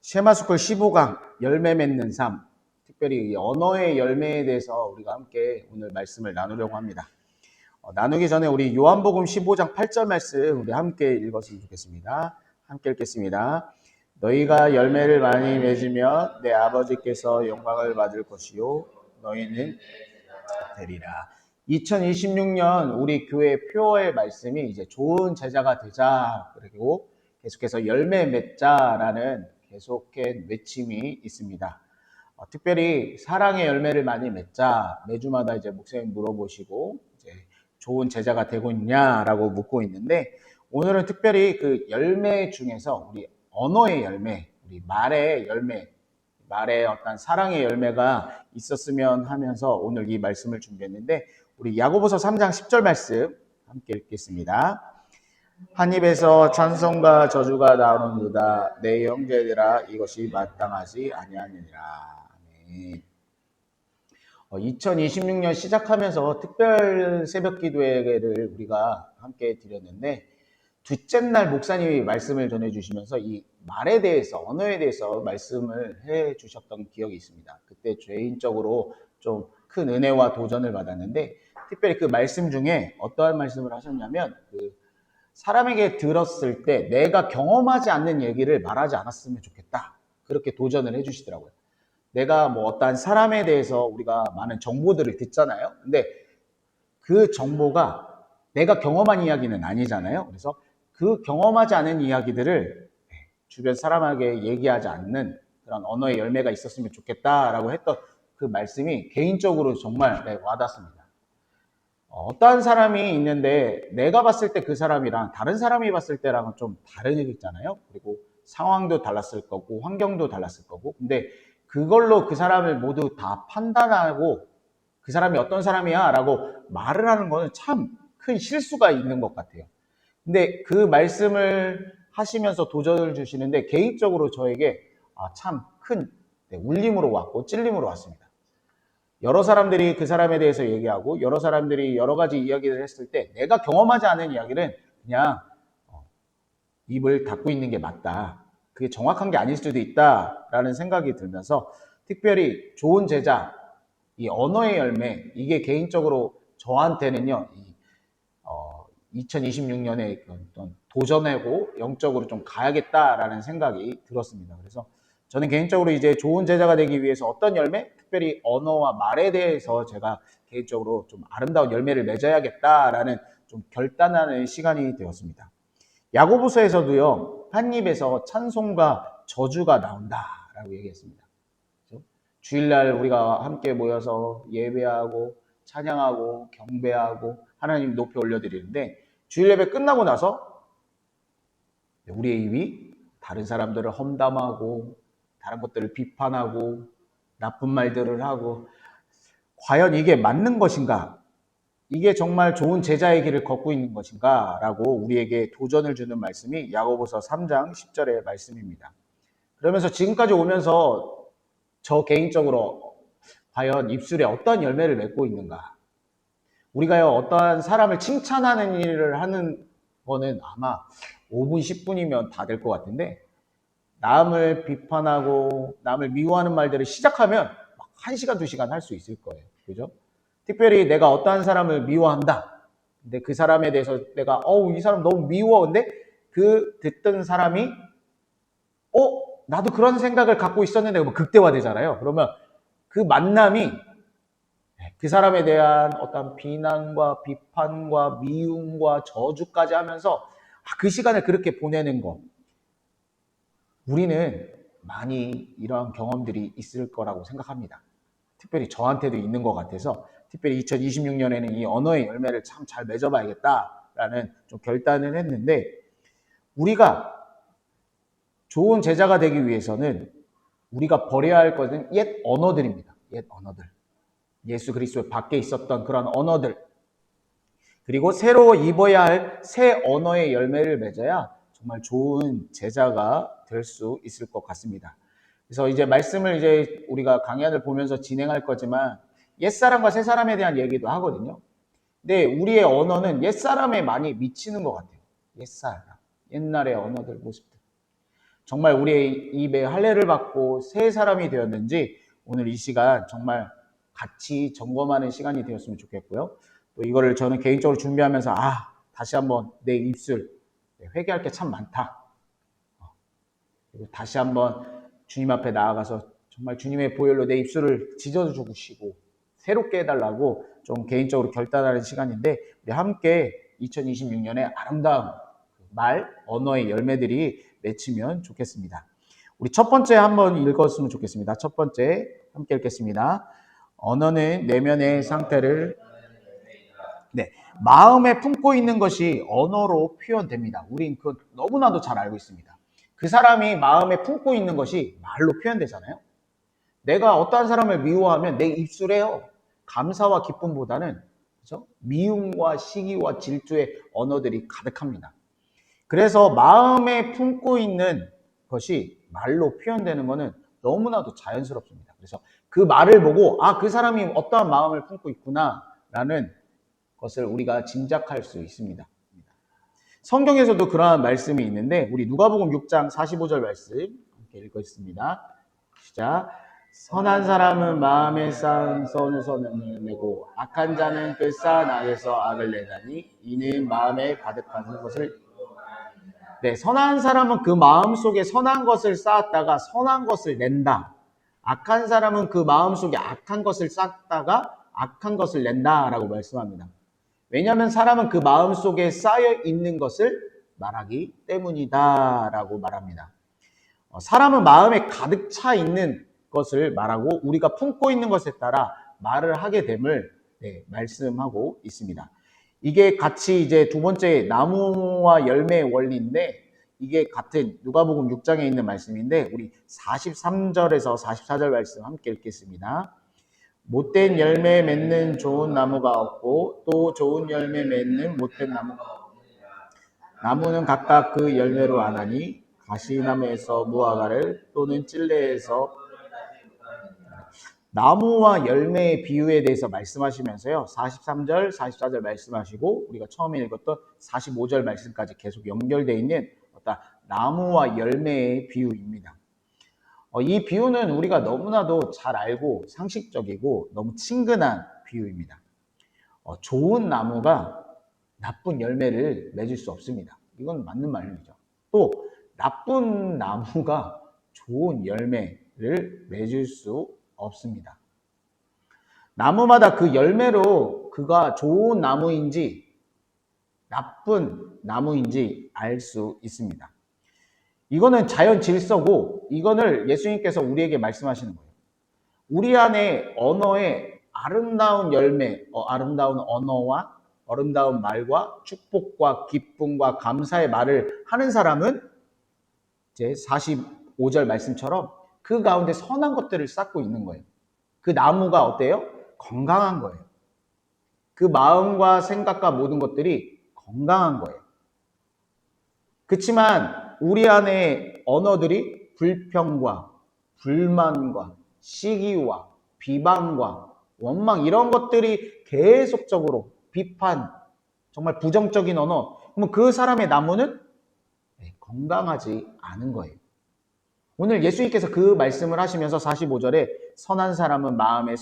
쉐마스쿨 15강 열매 맺는 삶, 특별히 이 언어의 열매에 대해서 우리가 함께 오늘 말씀을 나누려고 합니다. 나누기 전에 우리 요한복음 15장 8절 말씀 우리 함께 읽었으면 좋겠습니다. 함께 읽겠습니다. 너희가 열매를 많이 맺으면 내 아버지께서 영광을 받을 것이요 너희는 되리라. 2026년 우리 교회 표어의 말씀이 이제 좋은 제자가 되자, 그리고 계속해서 열매 맺자라는 계속된 외침이 있습니다. 특별히 사랑의 열매를 많이 맺자, 매주마다 이제 목사님 물어보시고 이제 좋은 제자가 되고 있냐라고 묻고 있는데, 오늘은 특별히 그 열매 중에서 우리 언어의 열매, 우리 말의 열매, 말의 어떤 사랑의 열매가 있었으면 하면서 오늘 이 말씀을 준비했는데, 우리 야고보서 3장 10절 말씀 함께 읽겠습니다. 한 입에서 찬송과 저주가 나오는도다. 내 형제들아, 이것이 마땅하지 아니하느니라. 아멘. 2026년 시작하면서 특별 새벽 기도회를 우리가 함께 드렸는데, 둘째 날 목사님이 말씀을 전해주시면서 이 말에 대해서, 언어에 대해서 말씀을 해주셨던 기억이 있습니다. 그때 개인적으로 좀 큰 은혜와 도전을 받았는데, 특별히 그 말씀 중에 어떠한 말씀을 하셨냐면, 사람에게 들었을 때 내가 경험하지 않는 얘기를 말하지 않았으면 좋겠다, 그렇게 도전을 해주시더라고요. 내가 뭐 어떠한 사람에 대해서 우리가 많은 정보들을 듣잖아요. 근데 그 정보가 내가 경험한 이야기는 아니잖아요. 그래서 그 경험하지 않은 이야기들을 주변 사람에게 얘기하지 않는 그런 언어의 열매가 있었으면 좋겠다라고 했던 그 말씀이 개인적으로 정말 와닿습니다. 어떠한 사람이 있는데 내가 봤을 때 그 사람이랑 다른 사람이 봤을 때랑은 좀 다른 얘기잖아요. 그리고 상황도 달랐을 거고 환경도 달랐을 거고, 근데 그걸로 그 사람을 모두 다 판단하고 그 사람이 어떤 사람이야 라고 말을 하는 거는 참 큰 실수가 있는 것 같아요. 근데 그 말씀을 하시면서 도전을 주시는데 개인적으로 저에게 참 큰 울림으로 왔고 찔림으로 왔습니다. 여러 사람들이 그 사람에 대해서 얘기하고 여러 사람들이 여러 가지 이야기를 했을 때 내가 경험하지 않은 이야기는 그냥 입을 닫고 있는 게 맞다, 그게 정확한 게 아닐 수도 있다라는 생각이 들면서, 특별히 좋은 제자, 이 언어의 열매, 이게 개인적으로 저한테는요, 2026년에 어떤 도전하고 영적으로 좀 가야겠다라는 생각이 들었습니다. 그래서 저는 개인적으로 이제 좋은 제자가 되기 위해서 어떤 열매, 특별히 언어와 말에 대해서 제가 개인적으로 좀 아름다운 열매를 맺어야겠다라는 좀 결단하는 시간이 되었습니다. 야고보서에서도요, 한 입에서 찬송과 저주가 나온다라고 얘기했습니다. 그렇죠? 주일날 우리가 함께 모여서 예배하고 찬양하고 경배하고 하나님 높이 올려드리는데, 주일 예배 끝나고 나서 우리의 입이 다른 사람들을 험담하고 다른 것들을 비판하고 나쁜 말들을 하고, 과연 이게 맞는 것인가? 이게 정말 좋은 제자의 길을 걷고 있는 것인가? 라고 우리에게 도전을 주는 말씀이 야고보서 3장 10절의 말씀입니다. 그러면서 지금까지 오면서 저 개인적으로 과연 입술에 어떠한 열매를 맺고 있는가? 우리가요, 어떠한 사람을 칭찬하는 일을 하는 거는 아마 5분, 10분이면 다 될 것 같은데, 남을 비판하고 남을 미워하는 말들을 시작하면 1시간, 2시간 할 수 있을 거예요. 그죠? 특별히 내가 어떠한 사람을 미워한다. 근데 그 사람에 대해서 내가 이 사람 너무 미워. 근데 그 듣던 사람이 나도 그런 생각을 갖고 있었는데 뭐 극대화되잖아요. 그러면 그 만남이 그 사람에 대한 어떤 비난과 비판과 미움과 저주까지 하면서 그 시간을 그렇게 보내는 거, 우리는 많이 이러한 경험들이 있을 거라고 생각합니다. 특별히 저한테도 있는 것 같아서, 특별히 2026년에는 이 언어의 열매를 참 잘 맺어봐야겠다라는 좀 결단을 했는데, 우리가 좋은 제자가 되기 위해서는 우리가 버려야 할 것은 옛 언어들입니다. 옛 언어들. 예수 그리스도 밖에 있었던 그런 언어들. 그리고 새로 입어야 할 새 언어의 열매를 맺어야 정말 좋은 제자가 될 수 있을 것 같습니다. 그래서 이제 말씀을 이제 우리가 강연을 보면서 진행할 거지만 옛사람과 새사람에 대한 얘기도 하거든요. 근데 우리의 언어는 옛사람에 많이 미치는 것 같아요. 옛사람, 옛날의 언어들, 모습들. 정말 우리의 입에 할례를 받고 새 사람이 되었는지 오늘 이 시간 정말 같이 점검하는 시간이 되었으면 좋겠고요. 또 이거를 저는 개인적으로 준비하면서 다시 한번 내 입술 회개할 게 참 많다. 그리고 다시 한번 주님 앞에 나아가서 정말 주님의 보혈로 내 입술을 찢어주시고 새롭게 해달라고 좀 개인적으로 결단하는 시간인데 우리 함께 2026년에 아름다운 말, 언어의 열매들이 맺히면 좋겠습니다. 우리 첫 번째 한번 읽었으면 좋겠습니다. 첫 번째 함께 읽겠습니다. 언어는 내면의 상태를 마음에 품고 있는 것이 언어로 표현됩니다. 우린 그건 너무나도 잘 알고 있습니다. 그 사람이 마음에 품고 있는 것이 말로 표현되잖아요. 내가 어떠한 사람을 미워하면 내 입술에요. 감사와 기쁨보다는 그렇죠? 미움과 시기와 질투의 언어들이 가득합니다. 그래서 마음에 품고 있는 것이 말로 표현되는 것은 너무나도 자연스럽습니다. 그래서 그 말을 보고 그 사람이 어떠한 마음을 품고 있구나라는 것을 우리가 짐작할 수 있습니다. 성경에서도 그러한 말씀이 있는데 우리 누가복음 6장 45절 말씀 함께 읽겠습니다. 시작. 선한 사람은 마음에 쌓은 선을 내고 악한 자는 그 쌓은 악에서 악을 내나니 이는 마음에 가득한 것을 선한 사람은 그 마음속에 선한 것을 쌓았다가 선한 것을 낸다. 악한 사람은 그 마음속에 악한 것을 쌓다가 악한 것을 낸다라고 말씀합니다. 왜냐하면 사람은 그 마음속에 쌓여 있는 것을 말하기 때문이다라고 말합니다. 사람은 마음에 가득 차 있는 것을 말하고 우리가 품고 있는 것에 따라 말을 하게 됨을 말씀하고 있습니다. 이게 같이 이제 두 번째 나무와 열매의 원리인데 이게 같은 누가복음 6장에 있는 말씀인데 우리 43절에서 44절 말씀 함께 읽겠습니다. 못된 열매 맺는 좋은 나무가 없고 또 좋은 열매 맺는 못된 나무가 없느니라. 나무는 각각 그 열매로 아나니 가시나무에서 무화과를 또는 찔레에서 나무와 열매의 비유에 대해서 말씀하시면서요. 43절, 44절 말씀하시고 우리가 처음에 읽었던 45절 말씀까지 계속 연결되어 있는 어떤 나무와 열매의 비유입니다. 이 비유는 우리가 너무나도 잘 알고 상식적이고 너무 친근한 비유입니다. 좋은 나무가 나쁜 열매를 맺을 수 없습니다. 이건 맞는 말이죠. 또 나쁜 나무가 좋은 열매를 맺을 수 없습니다. 나무마다 그 열매로 그가 좋은 나무인지 나쁜 나무인지 알 수 있습니다. 이거는 자연 질서고 이거를 예수님께서 우리에게 말씀하시는 거예요. 우리 안에 언어에 아름다운 열매, 아름다운 언어와 아름다운 말과 축복과 기쁨과 감사의 말을 하는 사람은 이제 45절 말씀처럼 그 가운데 선한 것들을 쌓고 있는 거예요. 그 나무가 어때요? 건강한 거예요. 그 마음과 생각과 모든 것들이 건강한 거예요. 그렇지만 우리 안에 언어들이 불평과 불만과 시기와 비방과 원망 이런 것들이 계속적으로 비판, 정말 부정적인 언어, 그러면 그 사람의 나무는 건강하지 않은 거예요. 오늘 예수님께서 그 말씀을 하시면서 45절에 선한 사람은 마음에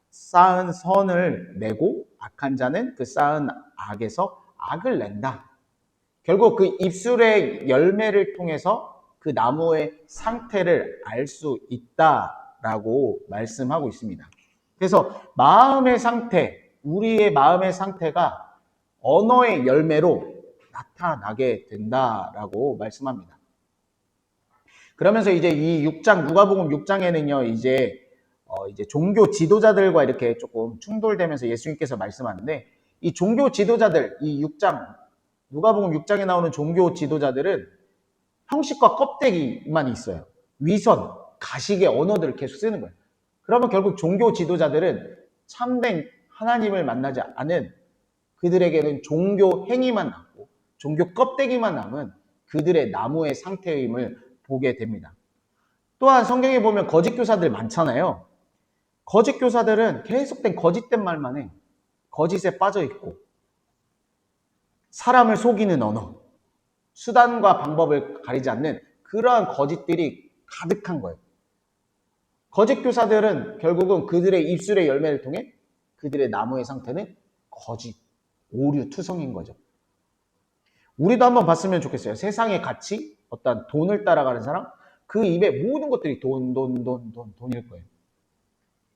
쌓은 선을 내고 악한 자는 그 쌓은 악에서 악을 낸다. 결국 그 입술의 열매를 통해서 그 나무의 상태를 알 수 있다라고 말씀하고 있습니다. 그래서 마음의 상태, 우리의 마음의 상태가 언어의 열매로 나타나게 된다라고 말씀합니다. 그러면서 이제 이 6장, 누가복음 6장에는요, 이제 종교 지도자들과 이렇게 조금 충돌되면서 예수님께서 말씀하는데, 이 종교 지도자들, 이 6장, 누가복음 6장에 나오는 종교 지도자들은 형식과 껍데기만 있어요. 위선, 가식의 언어들을 계속 쓰는 거예요. 그러면 결국 종교 지도자들은 참된 하나님을 만나지 않은 그들에게는 종교 행위만 남고 종교 껍데기만 남은 그들의 나무의 상태임을 보게 됩니다. 또한 성경에 보면 거짓 교사들 많잖아요. 거짓 교사들은 계속된 거짓된 말만 해. 거짓에 빠져 있고 사람을 속이는 언어, 수단과 방법을 가리지 않는 그러한 거짓들이 가득한 거예요. 거짓 교사들은 결국은 그들의 입술의 열매를 통해 그들의 나무의 상태는 거짓, 오류, 투성인 거죠. 우리도 한번 봤으면 좋겠어요. 세상의 가치, 어떤 돈을 따라가는 사람, 그 입에 모든 것들이 돈일 거예요.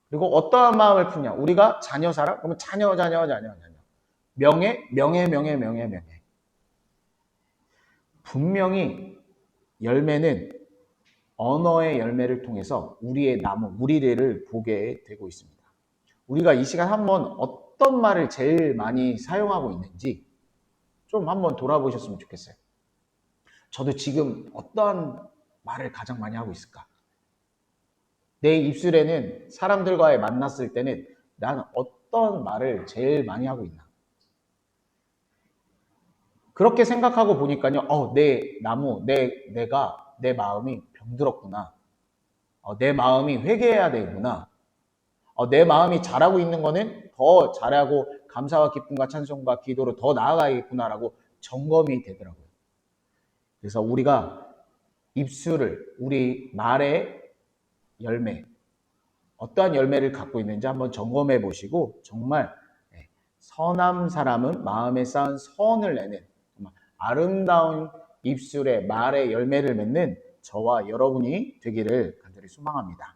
그리고 어떠한 마음을 품냐? 우리가 자녀 사람? 그러면 자녀. 명예. 분명히 열매는 언어의 열매를 통해서 우리의 나무, 우리를 보게 되고 있습니다. 우리가 이 시간 한번 어떤 말을 제일 많이 사용하고 있는지 좀 한번 돌아보셨으면 좋겠어요. 저도 지금 어떠한 말을 가장 많이 하고 있을까? 내 입술에는 사람들과의 만났을 때는 나는 어떤 말을 제일 많이 하고 있나? 그렇게 생각하고 보니까요, 내 나무, 내 마음이 병들었구나. 내 마음이 회개해야 되구나. 내 마음이 잘하고 있는 거는 더 잘하고 감사와 기쁨과 찬송과 기도로 더 나아가야겠구나라고 점검이 되더라고요. 그래서 우리가 입술을, 우리 말의 열매, 어떠한 열매를 갖고 있는지 한번 점검해 보시고 정말 선한 사람은 마음에 쌓은 선을 내는 아름다운 입술의 말의 열매를 맺는 저와 여러분이 되기를 간절히 소망합니다.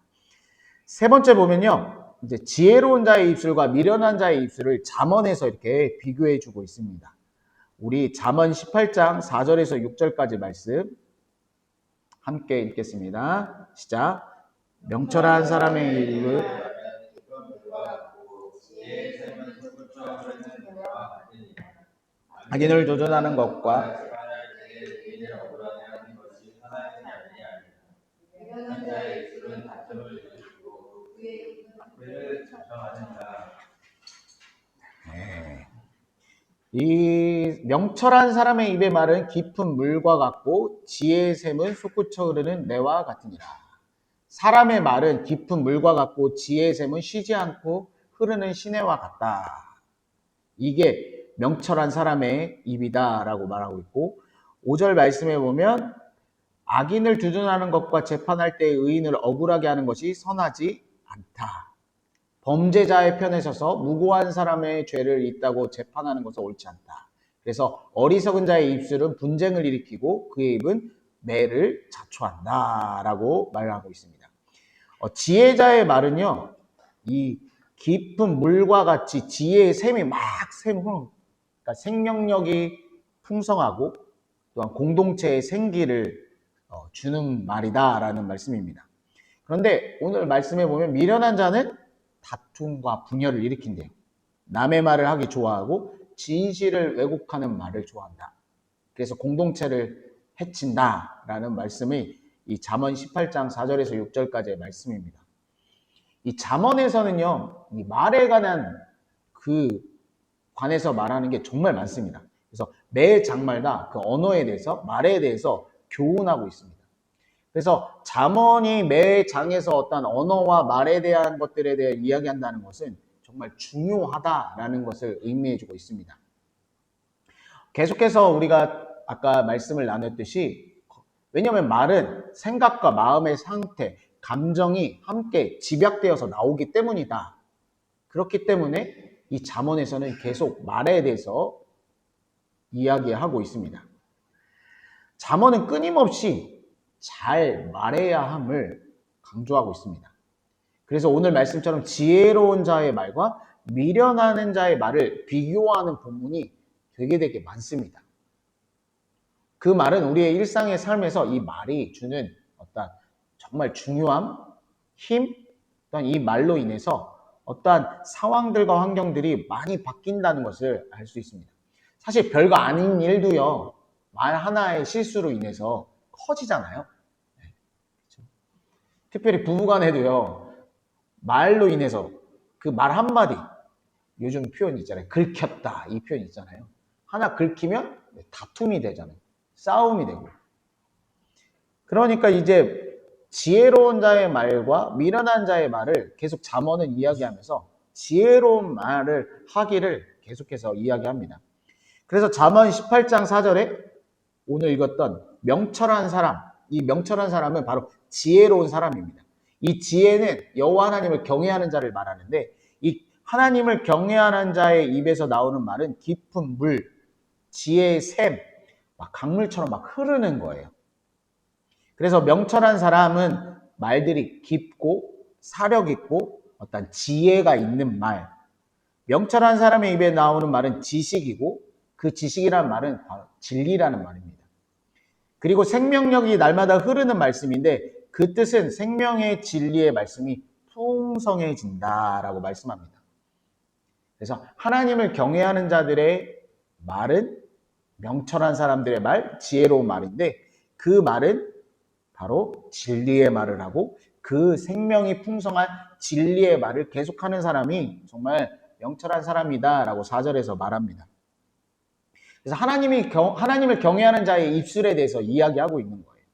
세 번째 보면요. 이제 지혜로운 자의 입술과 미련한 자의 입술을 잠언에서 이렇게 비교해 주고 있습니다. 우리 잠언 18장 4절에서 6절까지 말씀 함께 읽겠습니다. 시작. 명철한 사람의 입을 악인을 조준하는 것과 이 명철한 사람의 입의 말은 깊은 물과 같고 지혜의 샘은 솟구쳐 흐르는 매와 같으니라. 사람의 말은 깊은 물과 같고 지혜의 샘은 쉬지 않고 흐르는 시내와 같다. 이게 명철한 사람의 입이다 라고 말하고 있고 5절 말씀에 보면 악인을 주둔하는 것과 재판할 때 의인을 억울하게 하는 것이 선하지 않다. 범죄자의 편에 서서 무고한 사람의 죄를 있다고 재판하는 것은 옳지 않다. 그래서 어리석은 자의 입술은 분쟁을 일으키고 그의 입은 매를 자초한다 라고 말하고 있습니다. 지혜자의 말은요, 이 깊은 물과 같이 지혜의 샘이 그러니까 생명력이 풍성하고 또한 공동체의 생기를 주는 말이다라는 말씀입니다. 그런데 오늘 말씀에 보면 미련한 자는 다툼과 분열을 일으킨대요. 남의 말을 하기 좋아하고 진실을 왜곡하는 말을 좋아한다. 그래서 공동체를 해친다라는 말씀이 이 잠언 18장 4절에서 6절까지의 말씀입니다. 이 잠언에서는요, 이 말에 관한 관해서 말하는 게 정말 많습니다. 그래서 매 장마다 그 언어에 대해서, 말에 대해서 교훈하고 있습니다. 그래서 잠언이 매 장에서 어떤 언어와 말에 대한 것들에 대해 이야기한다는 것은 정말 중요하다라는 것을 의미해주고 있습니다. 계속해서 우리가 아까 말씀을 나눴듯이 왜냐하면 말은 생각과 마음의 상태, 감정이 함께 집약되어서 나오기 때문이다. 그렇기 때문에 이 잠언에서는 계속 말에 대해서 이야기하고 있습니다. 잠언은 끊임없이 잘 말해야 함을 강조하고 있습니다. 그래서 오늘 말씀처럼 지혜로운 자의 말과 미련하는 자의 말을 비교하는 본문이 되게 많습니다. 그 말은 우리의 일상의 삶에서 이 말이 주는 어떤 정말 중요함, 힘, 또한 이 말로 인해서 어떠한 상황들과 환경들이 많이 바뀐다는 것을 알 수 있습니다. 사실 별거 아닌 일도요, 말 하나의 실수로 인해서 커지잖아요. 특별히 부부간에도요, 말로 인해서 그 말 한마디, 요즘 표현 있잖아요. 긁혔다, 이 표현 있잖아요. 하나 긁히면 다툼이 되잖아요. 싸움이 되고. 그러니까 이제 지혜로운 자의 말과 미련한 자의 말을 계속 잠언은 이야기하면서 지혜로운 말을 하기를 계속해서 이야기합니다. 그래서 잠언 18장 4절에 오늘 읽었던 명철한 사람, 이 명철한 사람은 바로 지혜로운 사람입니다. 이 지혜는 여호와 하나님을 경외하는 자를 말하는데 이 하나님을 경외하는 자의 입에서 나오는 말은 깊은 물, 지혜의 샘, 막 강물처럼 막 흐르는 거예요. 그래서 명철한 사람은 말들이 깊고 사력 있고 어떤 지혜가 있는 말. 명철한 사람의 입에 나오는 말은 지식이고 그 지식이라는 말은 바로 진리라는 말입니다. 그리고 생명력이 날마다 흐르는 말씀인데 그 뜻은 생명의 진리의 말씀이 풍성해진다라고 말씀합니다. 그래서 하나님을 경외하는 자들의 말은 명철한 사람들의 말, 지혜로운 말인데 그 말은 바로 진리의 말을 하고 그 생명이 풍성한 진리의 말을 계속하는 사람이 정말 명철한 사람이다라고 4절에서 말합니다. 그래서 하나님을 경외하는 자의 입술에 대해서 이야기하고 있는 거예요.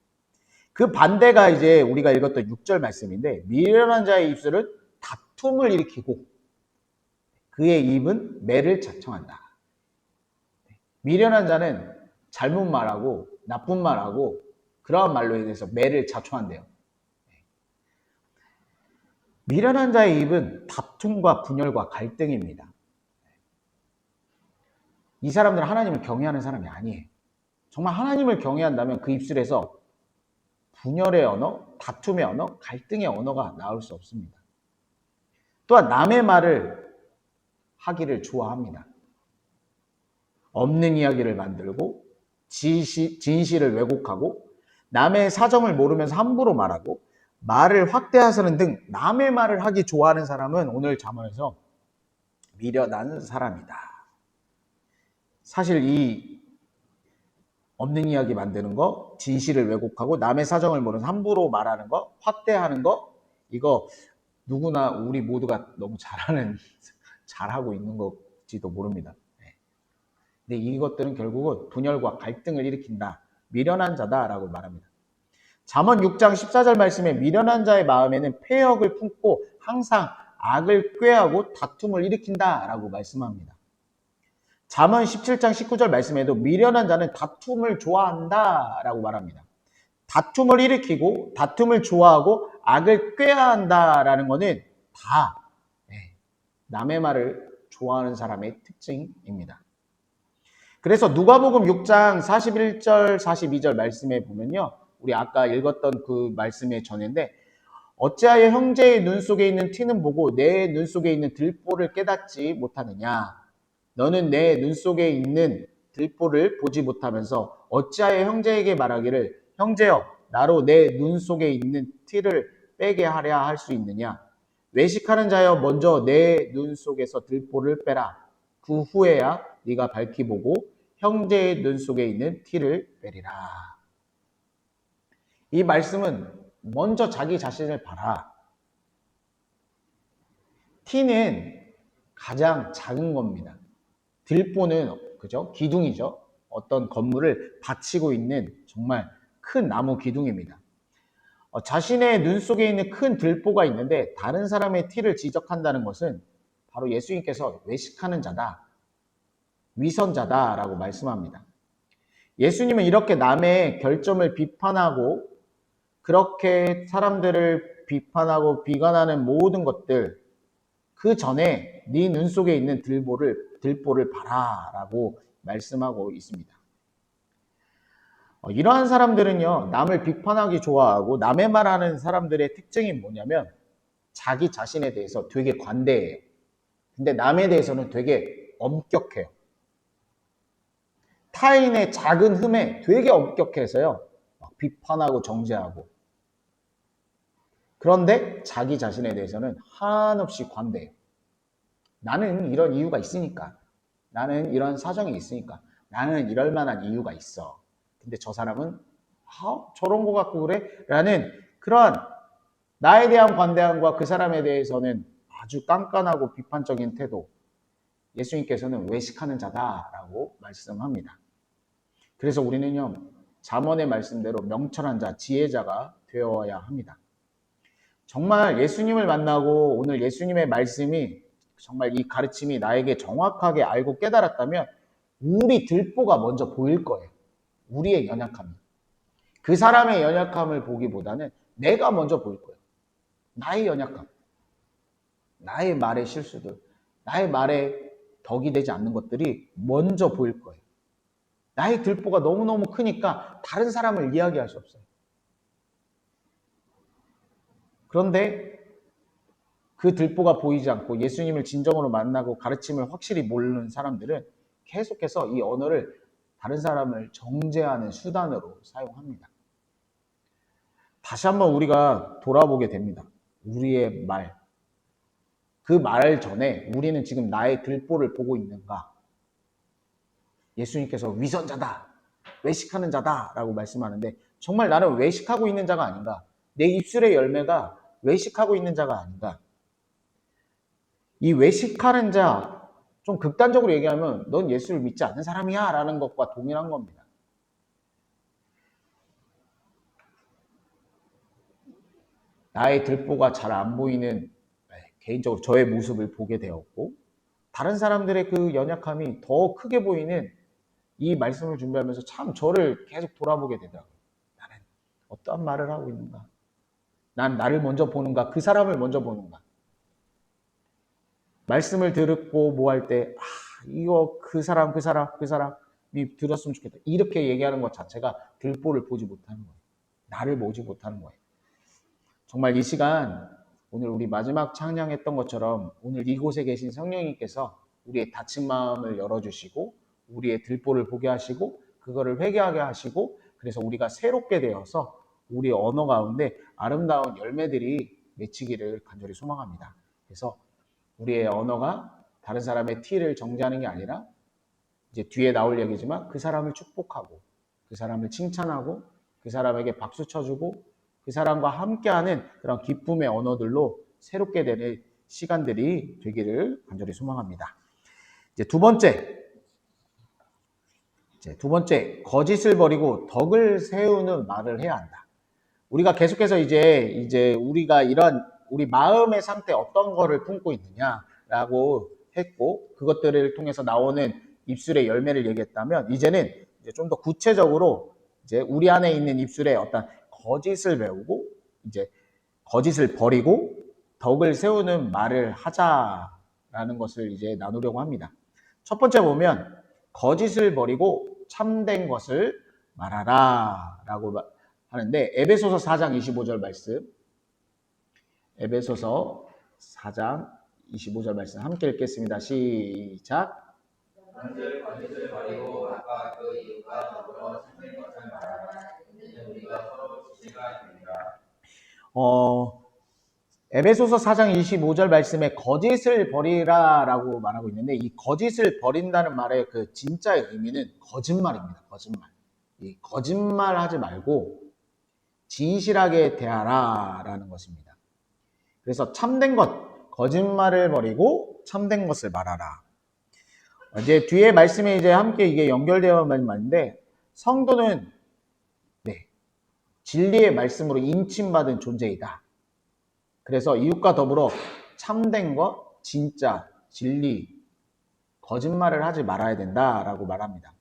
그 반대가 이제 우리가 읽었던 6절 말씀인데 미련한 자의 입술은 다툼을 일으키고 그의 입은 매를 자청한다. 미련한 자는 잘못 말하고 나쁜 말하고 그러한 말로 인해서 매를 자초한대요. 미련한 자의 입은 다툼과 분열과 갈등입니다. 이 사람들은 하나님을 경외하는 사람이 아니에요. 정말 하나님을 경외한다면 그 입술에서 분열의 언어, 다툼의 언어, 갈등의 언어가 나올 수 없습니다. 또한 남의 말을 하기를 좋아합니다. 없는 이야기를 만들고 진실을 왜곡하고 남의 사정을 모르면서 함부로 말하고 말을 확대하서는 등 남의 말을 하기 좋아하는 사람은 오늘 잠언에서 미련한 사람이다. 사실 이 없는 이야기 만드는 거, 진실을 왜곡하고 남의 사정을 모르면서 함부로 말하는 거, 확대하는 거, 이거 누구나 우리 모두가 너무 잘하고 있는 것지도 모릅니다. 근데 이것들은 결국은 분열과 갈등을 일으킨다. 미련한 자다라고 말합니다. 잠언 6장 14절 말씀에 미련한 자의 마음에는 패역을 품고 항상 악을 꾀하고 다툼을 일으킨다라고 말씀합니다. 잠언 17장 19절 말씀에도 미련한 자는 다툼을 좋아한다라고 말합니다. 다툼을 일으키고 다툼을 좋아하고 악을 꾀한다라는 것은 다 남의 말을 좋아하는 사람의 특징입니다. 그래서 누가복음 6장 41절 42절 말씀에 보면요. 우리 아까 읽었던 그 말씀의 전인데 어찌하여 형제의 눈 속에 있는 티는 보고 내 눈 속에 있는 들보를 깨닫지 못하느냐. 너는 내 눈 속에 있는 들보를 보지 못하면서 어찌하여 형제에게 말하기를 형제여 나로 내 눈 속에 있는 티를 빼게 하려 할 수 있느냐. 외식하는 자여 먼저 내 눈 속에서 들보를 빼라. 그 후에야 네가 밝히 보고 형제의 눈 속에 있는 티를 빼리라. 이 말씀은 먼저 자기 자신을 봐라. 티는 가장 작은 겁니다. 들보는 그죠? 기둥이죠. 어떤 건물을 받치고 있는 정말 큰 나무 기둥입니다. 자신의 눈 속에 있는 큰 들보가 있는데 다른 사람의 티를 지적한다는 것은 바로 예수님께서 외식하는 자다. 위선자다라고 말씀합니다. 예수님은 이렇게 남의 결점을 비판하고 그렇게 사람들을 비판하고 비관하는 모든 것들 그 전에 네 눈 속에 있는 들보를 봐라라고 말씀하고 있습니다. 이러한 사람들은요 남을 비판하기 좋아하고 남의 말하는 사람들의 특징이 뭐냐면 자기 자신에 대해서 되게 관대해요. 근데 남에 대해서는 되게 엄격해요. 타인의 작은 흠에 되게 엄격해서요 막 비판하고 정죄하고 그런데 자기 자신에 대해서는 한없이 관대해요. 나는 이런 이유가 있으니까 나는 이런 사정이 있으니까 나는 이럴 만한 이유가 있어. 근데 저 사람은 저런 거 갖고 그래? 라는 그런 나에 대한 관대함과 그 사람에 대해서는 아주 깐깐하고 비판적인 태도 예수님께서는 외식하는 자다라고 말씀합니다. 그래서 우리는요 잠언의 말씀대로 명철한 자, 지혜자가 되어야 합니다. 정말 예수님을 만나고 오늘 예수님의 말씀이 정말 이 가르침이 나에게 정확하게 알고 깨달았다면 우리 들보가 먼저 보일 거예요. 우리의 연약함이. 그 사람의 연약함을 보기보다는 내가 먼저 보일 거예요. 나의 연약함, 나의 말의 실수들, 나의 말에 덕이 되지 않는 것들이 먼저 보일 거예요. 나의 들보가 너무너무 크니까 다른 사람을 이야기할 수 없어요. 그런데 그 들보가 보이지 않고 예수님을 진정으로 만나고 가르침을 확실히 모르는 사람들은 계속해서 이 언어를 다른 사람을 정죄하는 수단으로 사용합니다. 다시 한번 우리가 돌아보게 됩니다. 우리의 말. 그 말 전에 우리는 지금 나의 들보를 보고 있는가? 예수님께서 위선자다, 외식하는 자다 라고 말씀하는데 정말 나는 외식하고 있는 자가 아닌가? 내 입술의 열매가 외식하고 있는 자가 아닌가? 이 외식하는 자, 좀 극단적으로 얘기하면 넌 예수를 믿지 않는 사람이야 라는 것과 동일한 겁니다. 나의 들보가 잘 안 보이는 개인적으로 저의 모습을 보게 되었고 다른 사람들의 그 연약함이 더 크게 보이는 이 말씀을 준비하면서 참 저를 계속 돌아보게 되더라고요. 나는 어떠한 말을 하고 있는가? 난 나를 먼저 보는가? 그 사람을 먼저 보는가? 말씀을 듣고 뭐 할 때 이거 그 사람이 들었으면 좋겠다. 이렇게 얘기하는 것 자체가 들보를 보지 못하는 거예요. 나를 보지 못하는 거예요. 정말 이 시간 오늘 우리 마지막 찬양했던 것처럼 오늘 이곳에 계신 성령님께서 우리의 닫힌 마음을 열어주시고 우리의 들보를 보게 하시고 그거를 회개하게 하시고 그래서 우리가 새롭게 되어서 우리의 언어 가운데 아름다운 열매들이 맺히기를 간절히 소망합니다. 그래서 우리의 언어가 다른 사람의 티를 정지하는 게 아니라 이제 뒤에 나올 얘기지만 그 사람을 축복하고 그 사람을 칭찬하고 그 사람에게 박수 쳐주고 그 사람과 함께하는 그런 기쁨의 언어들로 새롭게 되는 시간들이 되기를 간절히 소망합니다. 이제 두 번째, 거짓을 버리고 덕을 세우는 말을 해야 한다. 우리가 계속해서 이제 우리가 이런 우리 마음의 상태 어떤 거를 품고 있느냐라고 했고 그것들을 통해서 나오는 입술의 열매를 얘기했다면 이제는 이제 좀 더 구체적으로 이제 우리 안에 있는 입술의 어떤 거짓을 배우고 이제 거짓을 버리고 덕을 세우는 말을 하자라는 것을 이제 나누려고 합니다. 첫 번째 보면 거짓을 버리고 참된 것을 말하라 라고 하는데 에베소서 4장 25절 말씀 에베소서 4장 25절 말씀 함께 읽겠습니다. 시작. 너희들 거짓을 버리고 아까 그 이웃과 더불어 참된 것을 말하라. 이는 우리가 서로 지체가 됩니다. 에베소서 4장 25절 말씀에 거짓을 버리라 라고 말하고 있는데 이 거짓을 버린다는 말의 그 진짜의 의미는 거짓말입니다. 거짓말. 이 거짓말 하지 말고 진실하게 대하라 라는 것입니다. 그래서 참된 것, 거짓말을 버리고 참된 것을 말하라. 이제 뒤에 말씀에 이제 함께 이게 연결되어 있는 말인데 성도는 진리의 말씀으로 인침받은 존재이다. 그래서 이웃과 더불어 참된 것, 진짜, 진리, 거짓말을 하지 말아야 된다라고 말합니다.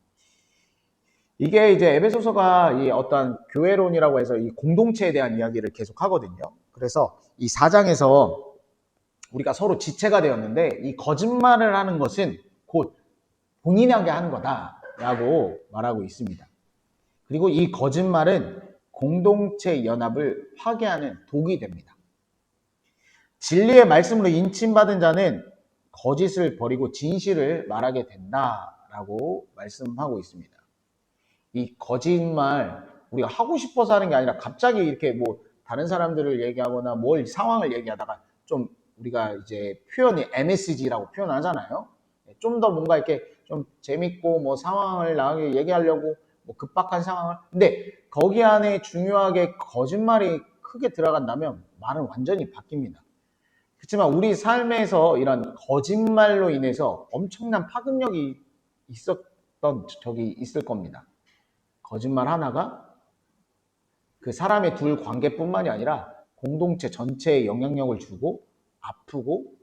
이게 이제 에베소서가 이 어떤 교회론이라고 해서 이 공동체에 대한 이야기를 계속 하거든요. 그래서 이 4장에서 우리가 서로 지체가 되었는데 이 거짓말을 하는 것은 곧 본인에게 하는 거다라고 말하고 있습니다. 그리고 이 거짓말은 공동체 연합을 파괴하는 독이 됩니다. 진리의 말씀으로 인침받은 자는 거짓을 버리고 진실을 말하게 된다라고 말씀하고 있습니다. 이 거짓말 우리가 하고 싶어서 하는 게 아니라 갑자기 이렇게 뭐 다른 사람들을 얘기하거나 뭘 상황을 얘기하다가 좀 우리가 이제 표현이 MSG라고 표현하잖아요. 좀 더 뭔가 이렇게 좀 재밌고 뭐 상황을 나가게 얘기하려고 뭐 급박한 상황을 근데 거기 안에 중요하게 거짓말이 크게 들어간다면 말은 완전히 바뀝니다. 그렇지만 우리 삶에서 이런 거짓말로 인해서 엄청난 파급력이 있었던 적이 있을 겁니다. 거짓말 하나가 그 사람의 둘 관계뿐만이 아니라 공동체 전체에 영향력을 주고 아프고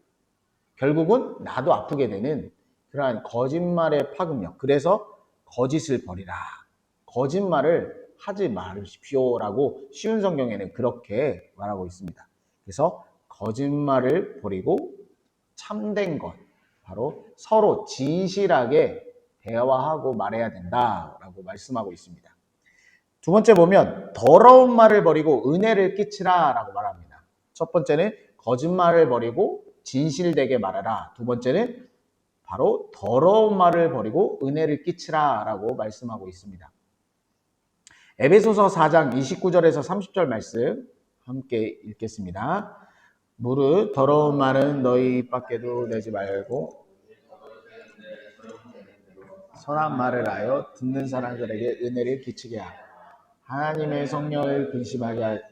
결국은 나도 아프게 되는 그러한 거짓말의 파급력. 그래서 거짓을 버리라. 거짓말을 하지 마십시오라고 쉬운 성경에는 그렇게 말하고 있습니다. 그래서 거짓말을 버리고 참된 것, 바로 서로 진실하게 대화하고 말해야 된다라고 말씀하고 있습니다. 두 번째 보면 더러운 말을 버리고 은혜를 끼치라라고 말합니다. 첫 번째는 거짓말을 버리고 진실되게 말하라. 두 번째는 바로 더러운 말을 버리고 은혜를 끼치라라고 말씀하고 있습니다. 에베소서 4장 29절에서 30절 말씀 함께 읽겠습니다. 무릇 더러운 말은 너희 입 밖에도 내지 말고 선한 말을 하여 듣는 사람들에게 은혜를 끼치게 하라. 하나님의 성령을 근심하게 할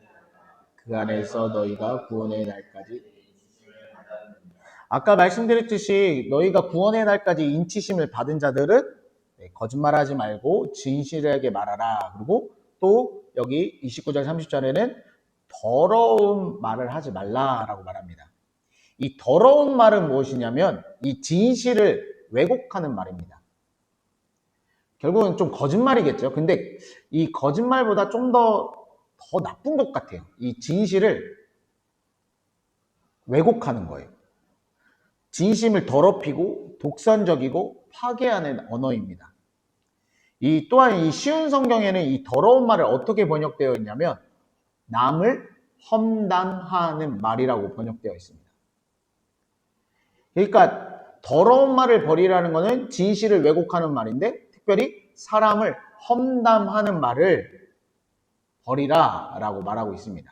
그 안에서 너희가 구원의 날까지, 아까 말씀드렸듯이 너희가 구원의 날까지 인치심을 받은 자들은 거짓말하지 말고 진실하게 말하라. 그리고 또 여기 29절 30절에는 더러운 말을 하지 말라라고 말합니다. 이 더러운 말은 무엇이냐면 이 진실을 왜곡하는 말입니다. 결국은 좀 거짓말이겠죠. 근데 이 거짓말보다 좀 더 나쁜 것 같아요. 이 진실을 왜곡하는 거예요. 진심을 더럽히고 독선적이고 파괴하는 언어입니다. 또한 이 쉬운 성경에는 이 더러운 말을 어떻게 번역되어 있냐면 남을 험담하는 말이라고 번역되어 있습니다. 그러니까 더러운 말을 버리라는 것은 진실을 왜곡하는 말인데 특별히 사람을 험담하는 말을 버리라라고 말하고 있습니다.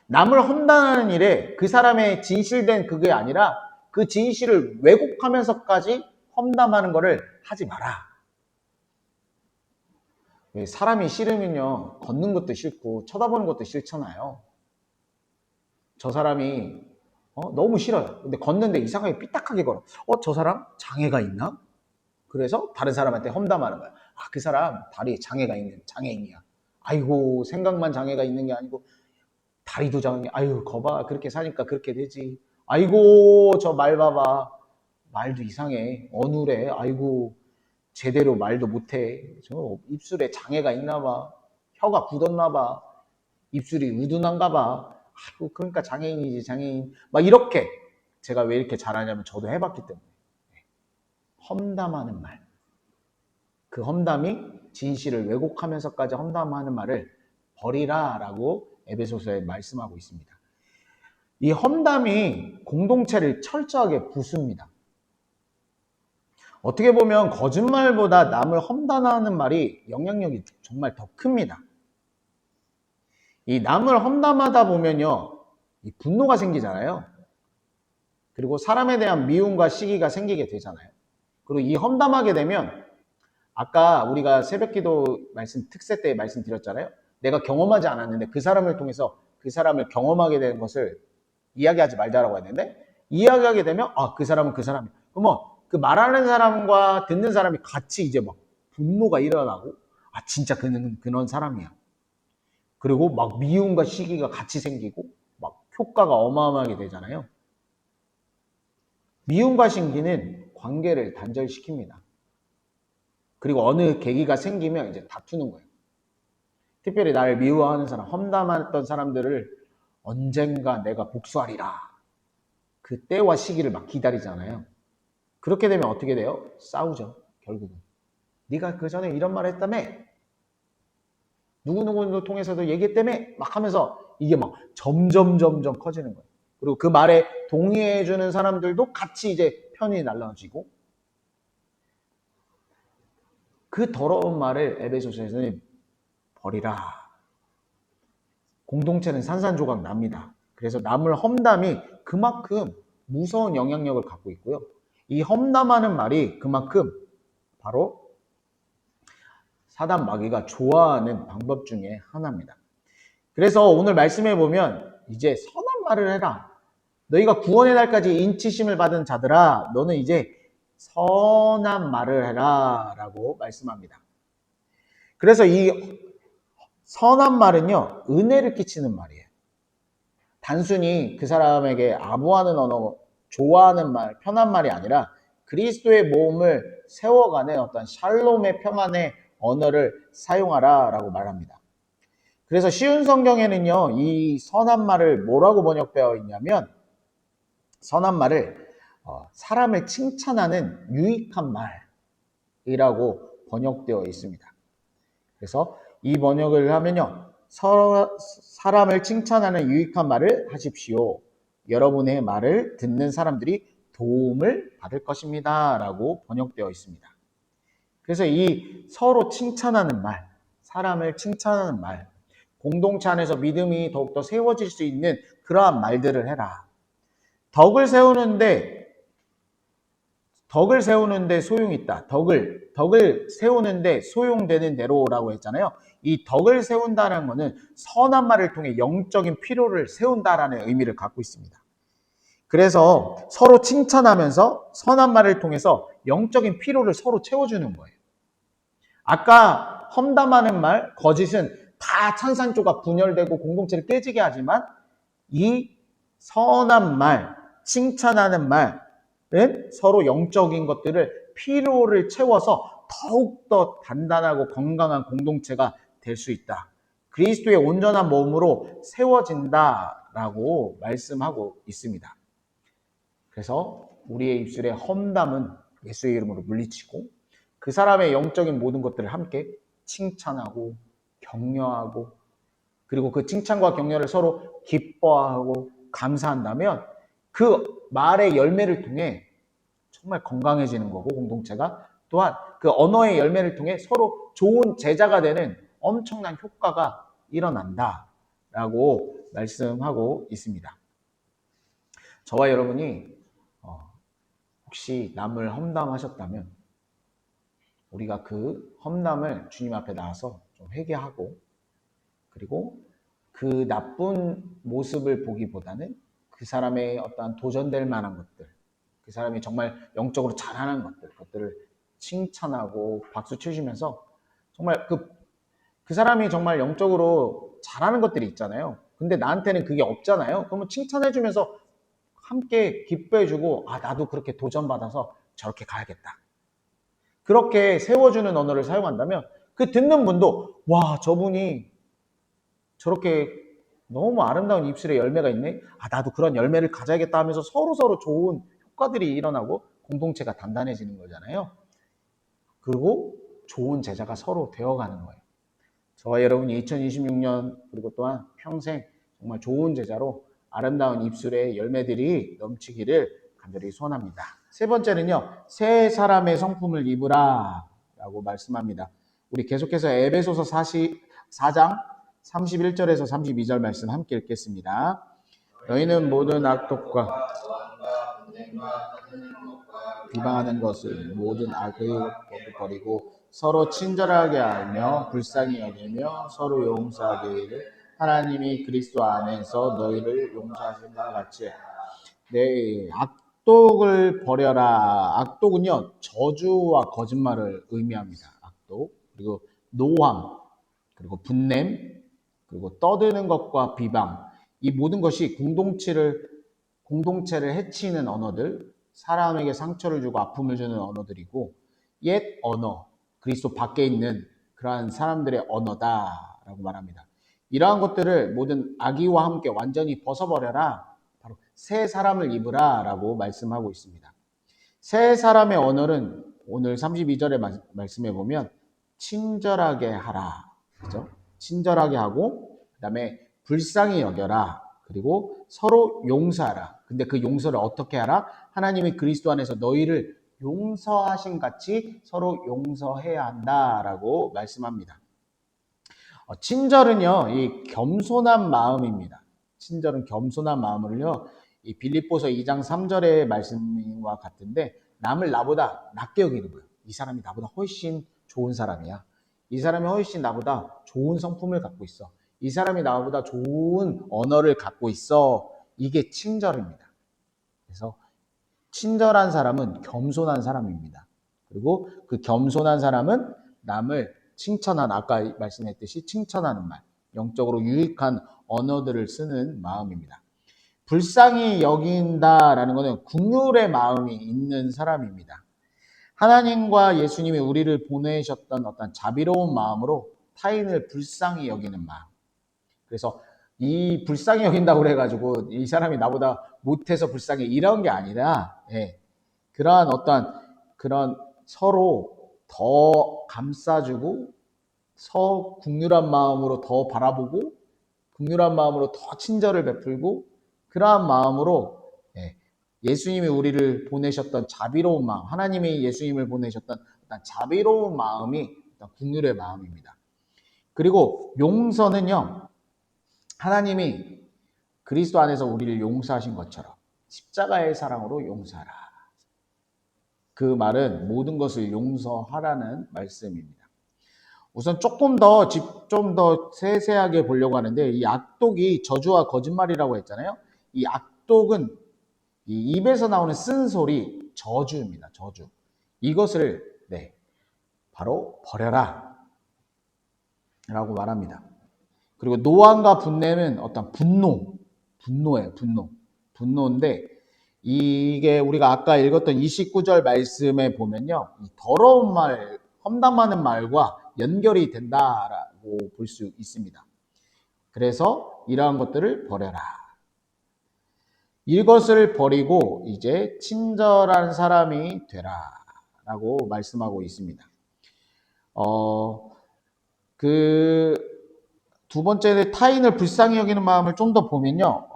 남을 험담하는 일에 그 사람의 진실된 그게 아니라 그 진실을 왜곡하면서까지 험담하는 것을 하지 마라. 사람이 싫으면요, 걷는 것도 싫고 쳐다보는 것도 싫잖아요. 저 사람이 너무 싫어요. 근데 걷는데 이상하게 삐딱하게 걸어. 저 사람 장애가 있나? 그래서 다른 사람한테 험담하는 거야. 그 사람 다리에 장애가 있는 장애인이야. 아이고, 생각만 장애가 있는 게 아니고 다리도 장애. 아유, 거봐, 그렇게 사니까 그렇게 되지. 아이고, 저 말 봐봐. 말도 이상해. 어눌해. 아이고, 제대로 말도 못해. 저 입술에 장애가 있나 봐. 혀가 굳었나 봐. 입술이 우둔한가 봐. 아이고, 그러니까 장애인이지, 장애인. 막 이렇게. 제가 왜 이렇게 잘하냐면 저도 해봤기 때문에. 험담하는 말. 그 험담이 진실을 왜곡하면서까지 험담하는 말을 버리라라고 에베소서에 말씀하고 있습니다. 이 험담이 공동체를 철저하게 부숩니다. 어떻게 보면 거짓말보다 남을 험담하는 말이 영향력이 정말 더 큽니다. 이 남을 험담하다 보면요, 이 분노가 생기잖아요. 그리고 사람에 대한 미움과 시기가 생기게 되잖아요. 그리고 이 험담하게 되면 아까 우리가 새벽기도 말씀 특세 때 말씀드렸잖아요. 내가 경험하지 않았는데 그 사람을 통해서 그 사람을 경험하게 된 것을 이야기하지 말자라고 했는데 이야기하게 되면 그 사람은 그 사람이야. 그러면 그 말하는 사람과 듣는 사람이 같이 이제 막 분노가 일어나고 진짜 그런 사람이야. 그리고 막 미움과 시기가 같이 생기고 막 효과가 어마어마하게 되잖아요. 미움과 시기는 관계를 단절시킵니다. 그리고 어느 계기가 생기면 이제 다투는 거예요. 특별히 나를 미워하는 사람, 험담했던 사람들을 언젠가 내가 복수하리라. 그 때와 시기를 막 기다리잖아요. 그렇게 되면 어떻게 돼요? 싸우죠, 결국은. 네가 그 전에 이런 말 했다며? 누구누구 통해서도 얘기했다며? 막 하면서 이게 막 점점 커지는 거예요. 그리고 그 말에 동의해주는 사람들도 같이 이제 편이 날라지고 그 더러운 말을 에베소서에서는 버리라. 공동체는 산산조각 납니다. 그래서 남을 험담이 그만큼 무서운 영향력을 갖고 있고요. 이 험담하는 말이 그만큼 바로 사단 마귀가 좋아하는 방법 중에 하나입니다. 그래서 오늘 말씀해 보면 이제 선한 말을 해라. 너희가 구원의 날까지 인치심을 받은 자들아, 너는 이제 선한 말을 해라 라고 말씀합니다. 그래서 이 선한 말은요, 은혜를 끼치는 말이에요. 단순히 그 사람에게 아부하는 언어, 좋아하는 말, 편한 말이 아니라 그리스도의 몸을 세워가는 어떤 샬롬의 평안의 언어를 사용하라라고 말합니다. 그래서 쉬운 성경에는요, 이 선한 말을 뭐라고 번역되어 있냐면, 선한 말을 사람을 칭찬하는 유익한 말이라고 번역되어 있습니다. 그래서 이 번역을 하면요, 사람을 칭찬하는 유익한 말을 하십시오. 여러분의 말을 듣는 사람들이 도움을 받을 것입니다. 라고 번역되어 있습니다. 그래서 이 서로 칭찬하는 말, 사람을 칭찬하는 말, 공동체 안에서 믿음이 더욱더 세워질 수 있는 그러한 말들을 해라. 덕을 세우는데 소용이 있다. 덕을 세우는데 소용되는 대로라고 했잖아요. 이 덕을 세운다는 것은 선한 말을 통해 영적인 필요를 세운다라는 의미를 갖고 있습니다. 그래서 서로 칭찬하면서 선한 말을 통해서 영적인 필요를 서로 채워주는 거예요. 아까 험담하는 말, 거짓은 다 찬산조각 분열되고 공동체를 깨지게 하지만 이 선한 말, 칭찬하는 말은 서로 영적인 것들을 필요를 채워서 더욱더 단단하고 건강한 공동체가 될 수 있다. 그리스도의 온전한 몸으로 세워진다라고 말씀하고 있습니다. 그래서 우리의 입술의 험담은 예수의 이름으로 물리치고 그 사람의 영적인 모든 것들을 함께 칭찬하고 격려하고 그리고 그 칭찬과 격려를 서로 기뻐하고 감사한다면 그 말의 열매를 통해 정말 건강해지는 거고 공동체가 또한 그 언어의 열매를 통해 서로 좋은 제자가 되는 엄청난 효과가 일어난다라고 말씀하고 있습니다. 저와 여러분이 혹시 남을 험담하셨다면 우리가 그 험담을 주님 앞에 나와서 좀 회개하고 그리고 그 나쁜 모습을 보기보다는 그 사람의 어떠한 도전될 만한 것들, 그 사람이 정말 영적으로 잘하는 그것들을 칭찬하고 박수 치시면서 정말 그 사람이 정말 영적으로 잘하는 것들이 있잖아요. 근데 나한테는 그게 없잖아요. 그러면 칭찬해주면서 함께 기뻐해주고 나도 그렇게 도전받아서 저렇게 가야겠다. 그렇게 세워주는 언어를 사용한다면 그 듣는 분도 와 저분이 저렇게 너무 아름다운 입술에 열매가 있네. 나도 그런 열매를 가져야겠다 하면서 서로 좋은 효과들이 일어나고 공동체가 단단해지는 거잖아요. 그리고 좋은 제자가 서로 되어가는 거예요. 저와 여러분이 2026년 그리고 또한 평생 정말 좋은 제자로 아름다운 입술의 열매들이 넘치기를 간절히 소원합니다. 세 번째는요, 새 사람의 성품을 입으라 라고 말씀합니다. 우리 계속해서 에베소서 4장 31절에서 32절 말씀 함께 읽겠습니다. 너희는 모든 악독과 비방하는 것을 모든 악의 법을 버리고 서로 친절하게 하며 불쌍히 여기며 서로 용서하기를 하나님이 그리스도 안에서 너희를 용서하신 바와 같이. 네, 악독을 버려라. 악독은요 저주와 거짓말을 의미합니다. 악독 그리고 노함 그리고 분냄 그리고 떠드는 것과 비방 이 모든 것이 공동체를 해치는 언어들, 사람에게 상처를 주고 아픔을 주는 언어들이고 옛 언어, 그리스도 밖에 있는 그러한 사람들의 언어다라고 말합니다. 이러한 것들을 모든 악의와 함께 완전히 벗어버려라. 바로 새 사람을 입으라 라고 말씀하고 있습니다. 새 사람의 언어는 오늘 32절의 말씀에 보면 친절하게 하라. 그죠? 친절하게 하고 그 다음에 불쌍히 여겨라. 그리고 서로 용서하라. 근데 그 용서를 어떻게 하라? 하나님이 그리스도 안에서 너희를 용서하신 같이 서로 용서해야 한다라고 말씀합니다. 친절은요, 이 겸손한 마음입니다. 친절은 겸손한 마음을요, 이 빌립보서 2장 3절의 말씀과 같은데 남을 나보다 낮게 여기는 거예요. 이 사람이 나보다 훨씬 좋은 사람이야. 이 사람이 훨씬 나보다 좋은 성품을 갖고 있어. 이 사람이 나보다 좋은 언어를 갖고 있어. 이게 친절입니다. 그래서 친절한 사람은 겸손한 사람입니다. 그리고 그 겸손한 사람은 남을 아까 말씀했듯이 칭찬하는 말, 영적으로 유익한 언어들을 쓰는 마음입니다. 불쌍히 여긴다라는 것은 긍휼의 마음이 있는 사람입니다. 하나님과 예수님이 우리를 보내셨던 어떤 자비로운 마음으로 타인을 불쌍히 여기는 마음. 그래서 이 불쌍히 여긴다고 그래가지고 이 사람이 나보다 못해서 불쌍해 이런 게 아니라 그러한 어떤 그런 서로 더 감싸주고 국률한 마음으로 더 바라보고 국률한 마음으로 더 친절을 베풀고 그러한 마음으로 예수님이 우리를 보내셨던 자비로운 마음, 하나님이 예수님을 보내셨던 어떤 자비로운 마음이 어떤 국률의 마음입니다. 그리고 용서는요, 하나님이 그리스도 안에서 우리를 용서하신 것처럼 십자가의 사랑으로 용서하라. 그 말은 모든 것을 용서하라는 말씀입니다. 우선 좀 더 세세하게 보려고 하는데, 이 악독이 저주와 거짓말이라고 했잖아요. 이 악독은 이 입에서 나오는 쓴소리, 저주입니다. 저주. 이것을 바로 버려라 라고 말합니다. 그리고 노함과 분냄은 어떤 분노예요. 분노인데 이게 우리가 아까 읽었던 29절 말씀에 보면요, 이 더러운 말, 험담하는 말과 연결이 된다라고 볼 수 있습니다. 그래서 이러한 것들을 버려라. 이것을 버리고 이제 친절한 사람이 되라라고 말씀하고 있습니다. 두 번째, 타인을 불쌍히 여기는 마음을 좀 더 보면요,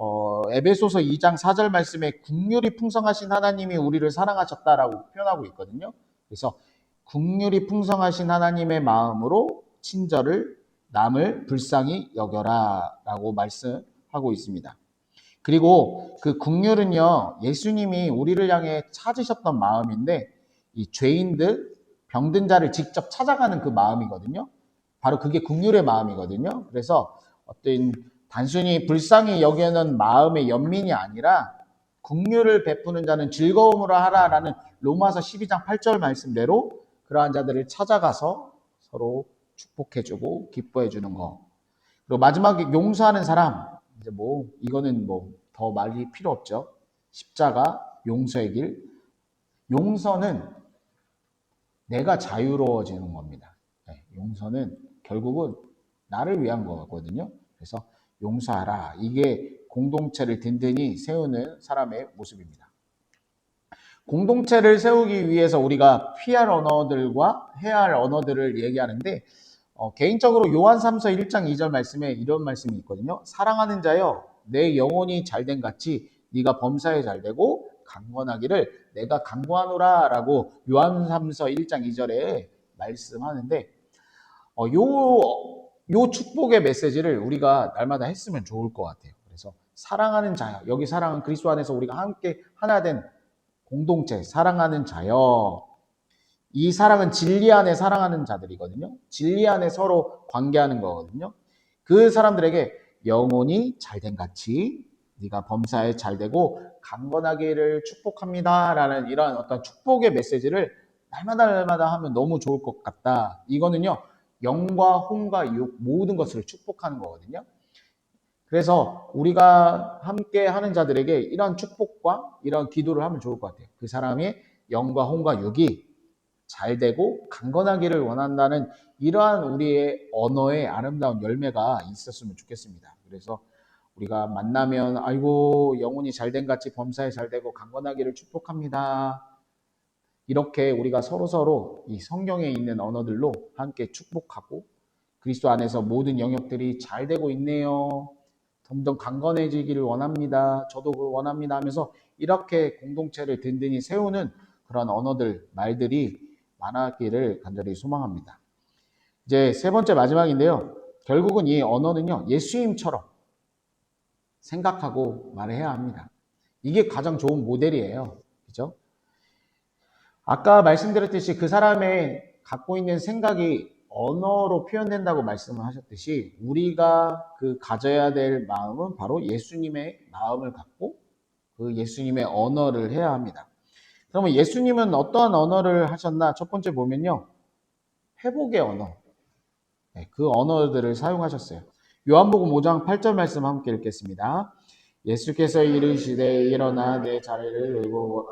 에베소서 2장 4절 말씀에 긍휼이 풍성하신 하나님이 우리를 사랑하셨다라고 표현하고 있거든요. 그래서 긍휼이 풍성하신 하나님의 마음으로 친절을, 남을 불쌍히 여겨라라고 말씀하고 있습니다. 그리고 그 긍휼은요, 예수님이 우리를 향해 찾으셨던 마음인데, 이 죄인들, 병든 자를 직접 찾아가는 그 마음이거든요. 바로 그게 긍휼의 마음이거든요. 그래서 어떤 단순히 불쌍히 여기는 마음의 연민이 아니라 긍휼을 베푸는 자는 즐거움으로 하라라는 로마서 12장 8절 말씀대로 그러한 자들을 찾아가서 서로 축복해주고 기뻐해주는 거. 그리고 마지막에 용서하는 사람. 이제 이거는 더 말이 필요 없죠. 십자가, 용서의 길. 용서는 내가 자유로워지는 겁니다. 용서는 결국은 나를 위한 거거든요. 그래서 용서하라. 이게 공동체를 든든히 세우는 사람의 모습입니다. 공동체를 세우기 위해서 우리가 피할 언어들과 해야 할 언어들을 얘기하는데, 개인적으로 요한 3서 1장 2절 말씀에 이런 말씀이 있거든요. 사랑하는 자여, 내 영혼이 잘된 같이 네가 범사에 잘되고 강건하기를 내가 강구하노라 라고 요한 3서 1장 2절에 말씀하는데, 요 축복의 메시지를 우리가 날마다 했으면 좋을 것 같아요. 그래서 사랑하는 자여, 여기 사랑은 그리스도 안에서 우리가 함께 하나 된 공동체, 사랑하는 자여. 이 사랑은 진리 안에 사랑하는 자들이거든요. 진리 안에 서로 관계하는 거거든요. 그 사람들에게 영혼이 잘된 같이 네가 범사에 잘되고 강건하기를 축복합니다 라는 이런 어떤 축복의 메시지를 날마다 하면 너무 좋을 것 같다. 이거는요, 영과 혼과 육 모든 것을 축복하는 거거든요. 그래서 우리가 함께 하는 자들에게 이런 축복과 이런 기도를 하면 좋을 것 같아요. 그 사람의 영과 혼과 육이 잘 되고 강건하기를 원한다는 이러한 우리의 언어의 아름다운 열매가 있었으면 좋겠습니다. 그래서 우리가 만나면 아이고 영혼이 잘된 같이 범사에 잘되고 강건하기를 축복합니다. 이렇게 우리가 서로 이 성경에 있는 언어들로 함께 축복하고 그리스도 안에서 모든 영역들이 잘 되고 있네요. 점점 강건해지기를 원합니다. 저도 그걸 원합니다 하면서 이렇게 공동체를 든든히 세우는 그런 언어들, 말들이 많았기를 간절히 소망합니다. 이제 세 번째 마지막인데요. 결국은 이 언어는요, 예수님처럼 생각하고 말해야 합니다. 이게 가장 좋은 모델이에요. 그죠? 아까 말씀드렸듯이 그 사람의 갖고 있는 생각이 언어로 표현된다고 말씀을 하셨듯이 우리가 그 가져야 될 마음은 바로 예수님의 마음을 갖고 그 예수님의 언어를 해야 합니다. 그러면 예수님은 어떠한 언어를 하셨나? 첫 번째 보면요, 회복의 언어. 그 언어들을 사용하셨어요. 요한복음 5장 8절 말씀 함께 읽겠습니다. 예수께서 이르시되 일어나 내 자리를 들고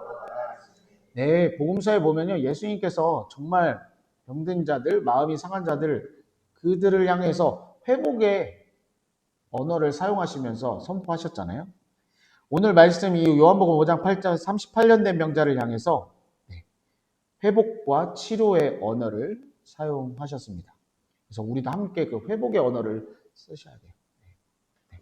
네, 복음서에 보면요. 예수님께서 정말 병든 자들, 마음이 상한 자들, 그들을 향해서 회복의 언어를 사용하시면서 선포하셨잖아요. 오늘 말씀 이 요한복음 5장 8절 38년 된 병자를 향해서 네, 회복과 치료의 언어를 사용하셨습니다. 그래서 우리도 함께 그 회복의 언어를 쓰셔야 돼요.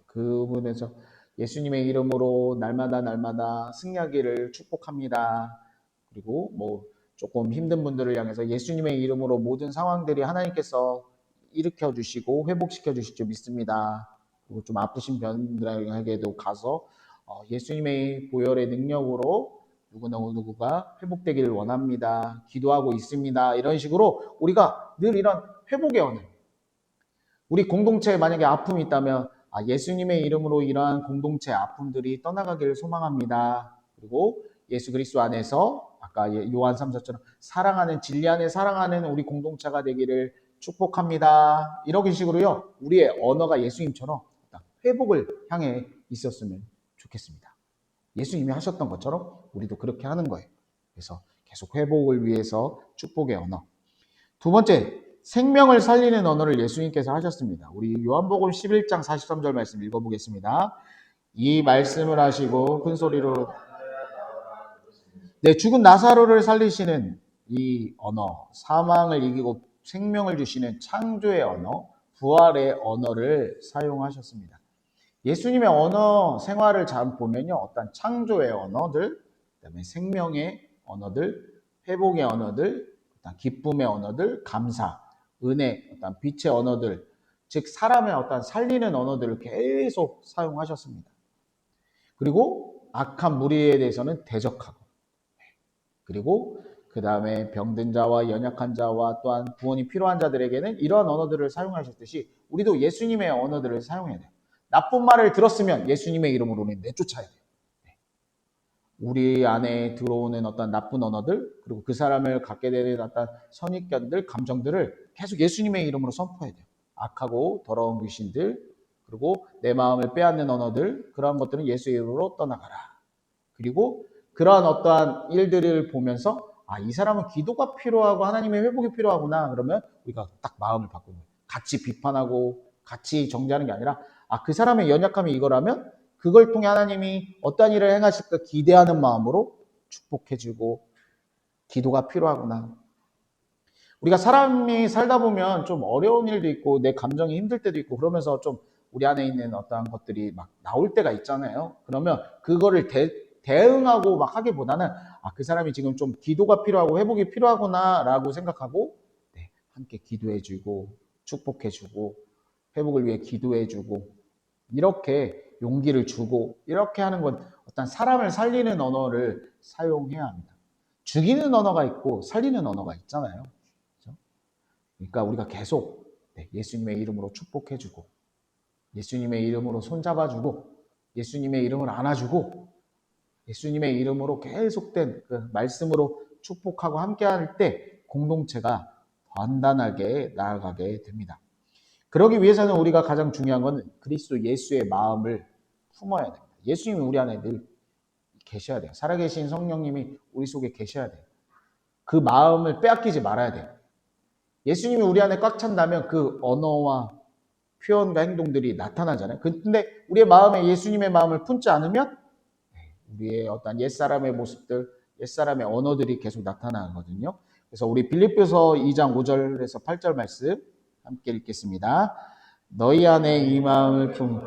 그 부분에서 예수님의 이름으로 날마다 승리하기를 축복합니다. 그리고 뭐 조금 힘든 분들을 향해서 예수님의 이름으로 모든 상황들이 하나님께서 일으켜 주시고 회복시켜 주실 줄 믿습니다. 그리고 좀 아프신 분들에게도 가서 예수님의 보혈의 능력으로 누구가 회복되기를 원합니다. 기도하고 있습니다. 이런 식으로 우리가 늘 이런 회복의 언어, 우리 공동체에 만약에 아픔이 있다면 예수님의 이름으로 이러한 공동체 아픔들이 떠나가기를 소망합니다. 그리고 예수 그리스도 안에서 아까 요한 3서처럼 사랑하는 진리 안에 사랑하는 우리 공동체가 되기를 축복합니다. 이런 식으로요. 우리의 언어가 예수님처럼 회복을 향해 있었으면 좋겠습니다. 예수님이 하셨던 것처럼 우리도 그렇게 하는 거예요. 그래서 계속 회복을 위해서 축복의 언어. 두 번째, 생명을 살리는 언어를 예수님께서 하셨습니다. 우리 요한복음 11장 43절 말씀 읽어보겠습니다. 이 말씀을 하시고 큰 소리로 네, 죽은 나사로를 살리시는 이 언어, 사망을 이기고 생명을 주시는 창조의 언어, 부활의 언어를 사용하셨습니다. 예수님의 언어 생활을 잘 보면요, 어떤 창조의 언어들, 그다음에 생명의 언어들, 회복의 언어들, 기쁨의 언어들, 감사, 은혜, 어떤 빛의 언어들, 즉 사람의 어떤 살리는 언어들을 계속 사용하셨습니다. 그리고 악한 무리에 대해서는 대적하고, 그리고 그 다음에 병든 자와 연약한 자와 또한 구원이 필요한 자들에게는 이러한 언어들을 사용하셨듯이 우리도 예수님의 언어들을 사용해야 돼요. 나쁜 말을 들었으면 예수님의 이름으로 우리는 내쫓아야 돼요. 우리 안에 들어오는 어떤 나쁜 언어들, 그리고 그 사람을 갖게 되는 어떤 선입견들, 감정들을 계속 예수님의 이름으로 선포해야 돼요. 악하고 더러운 귀신들, 그리고 내 마음을 빼앗는 언어들, 그러한 것들은 예수의 이름으로 떠나가라. 그리고 그러한 어떠한 일들을 보면서 이 사람은 기도가 필요하고 하나님의 회복이 필요하구나. 그러면 우리가 딱 마음을 바꾸는 거예요. 같이 비판하고 같이 정죄하는 게 아니라 그 사람의 연약함이 이거라면 그걸 통해 하나님이 어떤 일을 행하실까 기대하는 마음으로 축복해주고 기도가 필요하구나. 우리가 사람이 살다 보면 좀 어려운 일도 있고 내 감정이 힘들 때도 있고 그러면서 좀 우리 안에 있는 어떠한 것들이 막 나올 때가 있잖아요. 그러면 그거를 대응하고 막 하기보다는 그 사람이 지금 좀 기도가 필요하고 회복이 필요하구나 라고 생각하고 함께 기도해주고 축복해주고 회복을 위해 기도해주고 이렇게 용기를 주고 이렇게 하는 건 어떤 사람을 살리는 언어를 사용해야 합니다. 죽이는 언어가 있고 살리는 언어가 있잖아요. 그렇죠? 그러니까 우리가 계속 예수님의 이름으로 축복해주고 예수님의 이름으로 손잡아주고 예수님의 이름을 안아주고 예수님의 이름으로 계속된 그 말씀으로 축복하고 함께할 때 공동체가 단단하게 나아가게 됩니다. 그러기 위해서는 우리가 가장 중요한 건 그리스도 예수의 마음을 품어야 됩니다. 예수님이 우리 안에 늘 계셔야 돼요. 살아계신 성령님이 우리 속에 계셔야 돼요. 그 마음을 빼앗기지 말아야 돼요. 예수님이 우리 안에 꽉 찬다면 그 언어와 표현과 행동들이 나타나잖아요. 근데 우리의 마음에 예수님의 마음을 품지 않으면 우리의 어떤 옛사람의 모습들, 옛사람의 언어들이 계속 나타나거든요. 그래서 우리 빌립보서 2장 5절에서 8절 말씀 함께 읽겠습니다. 너희 안에 이 마음을 품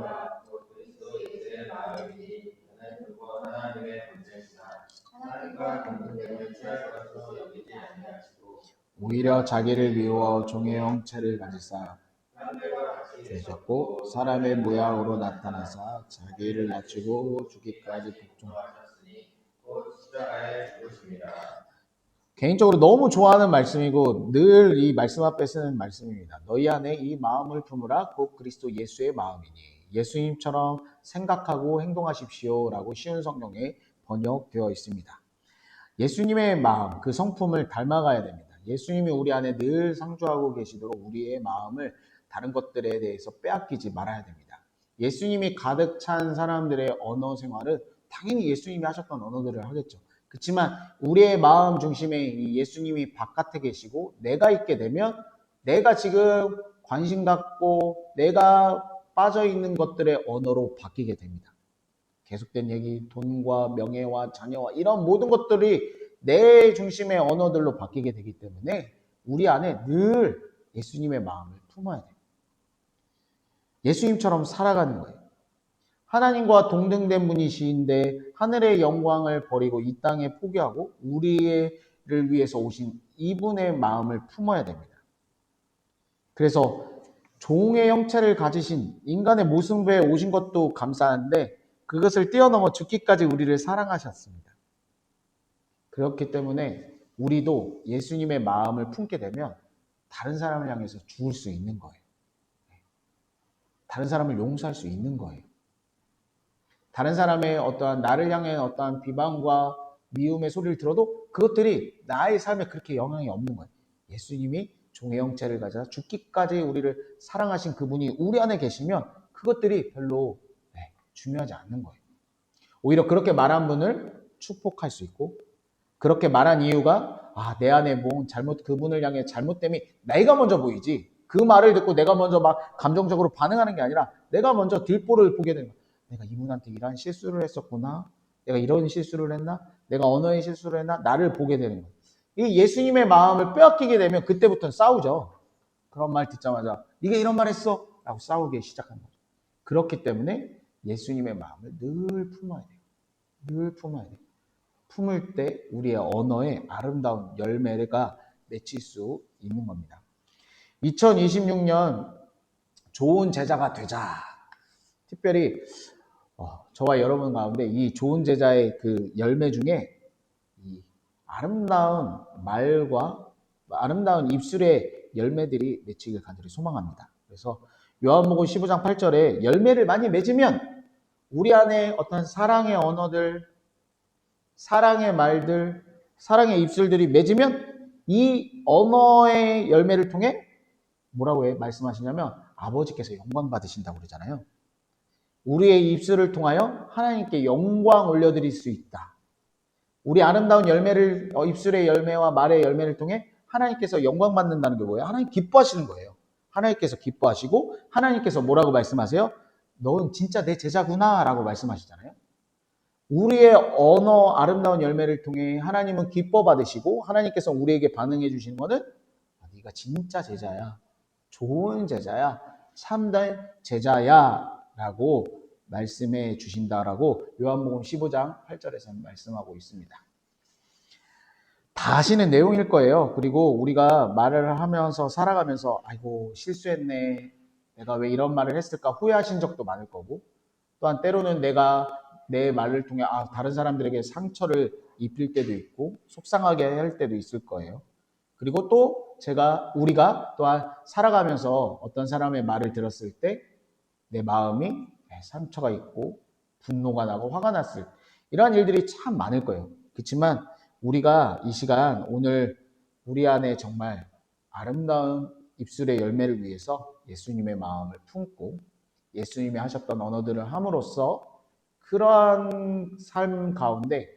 오히려 자기를 미워 종의 형체를 가지사 되셨고 사람의 모양으로 나타나사 자기를 낮추고 죽기까지 복종하셨으니 곧 십자가에 죽으십니다. 개인적으로 너무 좋아하는 말씀이고 늘 이 말씀 앞에 쓰는 말씀입니다. 너희 안에 이 마음을 품으라 곧 그리스도 예수의 마음이니 예수님처럼 생각하고 행동하십시오 라고 쉬운 성경에 번역되어 있습니다. 예수님의 마음, 그 성품을 닮아가야 됩니다. 예수님이 우리 안에 늘 상주하고 계시도록 우리의 마음을 다른 것들에 대해서 빼앗기지 말아야 됩니다. 예수님이 가득 찬 사람들의 언어 생활은 당연히 예수님이 하셨던 언어들을 하겠죠. 그렇지만 우리의 마음 중심에 이 예수님이 바깥에 계시고 내가 있게 되면 내가 지금 관심 갖고 내가 빠져 있는 것들의 언어로 바뀌게 됩니다. 계속된 얘기, 돈과 명예와 자녀와 이런 모든 것들이 내 중심의 언어들로 바뀌게 되기 때문에 우리 안에 늘 예수님의 마음을 품어야 돼요. 예수님처럼 살아가는 거예요. 하나님과 동등된 분이시인데 하늘의 영광을 버리고 이 땅에 포기하고 우리를 위해서 오신 이분의 마음을 품어야 됩니다. 그래서 종의 형체를 가지신 인간의 모습에 오신 것도 감사한데 그것을 뛰어넘어 죽기까지 우리를 사랑하셨습니다. 그렇기 때문에 우리도 예수님의 마음을 품게 되면 다른 사람을 향해서 죽을 수 있는 거예요. 다른 사람을 용서할 수 있는 거예요. 다른 사람의 어떠한 나를 향한 어떠한 비방과 미움의 소리를 들어도 그것들이 나의 삶에 그렇게 영향이 없는 거예요. 예수님이 종의 형체를 가져 죽기까지 우리를 사랑하신 그분이 우리 안에 계시면 그것들이 별로 중요하지 않는 거예요. 오히려 그렇게 말한 분을 축복할 수 있고 그렇게 말한 이유가 내 안에 뭐 그분을 향해 잘못됨이 내가 먼저 보이지 그 말을 듣고 내가 먼저 막 감정적으로 반응하는 게 아니라 내가 먼저 딜보를 보게 되는 거예요. 내가 이분한테 이런 실수를 했었구나. 내가 이런 실수를 했나? 내가 언어의 실수를 했나? 나를 보게 되는 거예요. 이 예수님의 마음을 빼앗기게 되면 그때부터는 싸우죠. 그런 말 듣자마자 네가 이런 말 했어? 라고 싸우기 시작하는 거죠. 그렇기 때문에 예수님의 마음을 늘 품어야 돼요. 늘 품어야 돼요. 품을 때 우리의 언어에 아름다운 열매가 맺힐 수 있는 겁니다. 2026년 좋은 제자가 되자. 특별히 저와 여러분 가운데 이 좋은 제자의 그 열매 중에 이 아름다운 말과 아름다운 입술의 열매들이 맺히길 간절히 소망합니다. 그래서 요한복음 15장 8절에 열매를 많이 맺으면 우리 안에 어떤 사랑의 언어들, 사랑의 말들, 사랑의 입술들이 맺으면 이 언어의 열매를 통해 뭐라고 말씀하시냐면 아버지께서 영광 받으신다고 그러잖아요. 우리의 입술을 통하여 하나님께 영광 올려드릴 수 있다. 우리 아름다운 열매를 입술의 열매와 말의 열매를 통해 하나님께서 영광 받는다는 게 뭐예요? 하나님 기뻐하시는 거예요. 하나님께서 기뻐하시고 하나님께서 뭐라고 말씀하세요? 넌 진짜 내 제자구나 라고 말씀하시잖아요. 우리의 언어 아름다운 열매를 통해 하나님은 기뻐 받으시고 하나님께서 우리에게 반응해 주시는 것은 네가 진짜 제자야. 좋은 제자야. 참된 제자야. 라고 말씀해 주신다라고 요한복음 15장 8절에서 말씀하고 있습니다. 다 아시는 내용일 거예요. 그리고 우리가 말을 하면서 살아가면서 아이고 실수했네. 내가 왜 이런 말을 했을까 후회하신 적도 많을 거고 또한 때로는 내가 내 말을 통해 다른 사람들에게 상처를 입힐 때도 있고 속상하게 할 때도 있을 거예요. 그리고 또 우리가 또한 살아가면서 어떤 사람의 말을 들었을 때 내 마음이 상처가 있고 분노가 나고 화가 났을 이러한 일들이 참 많을 거예요. 그렇지만 우리가 이 시간 오늘 우리 안에 정말 아름다운 입술의 열매를 위해서 예수님의 마음을 품고 예수님이 하셨던 언어들을 함으로써 그러한 삶 가운데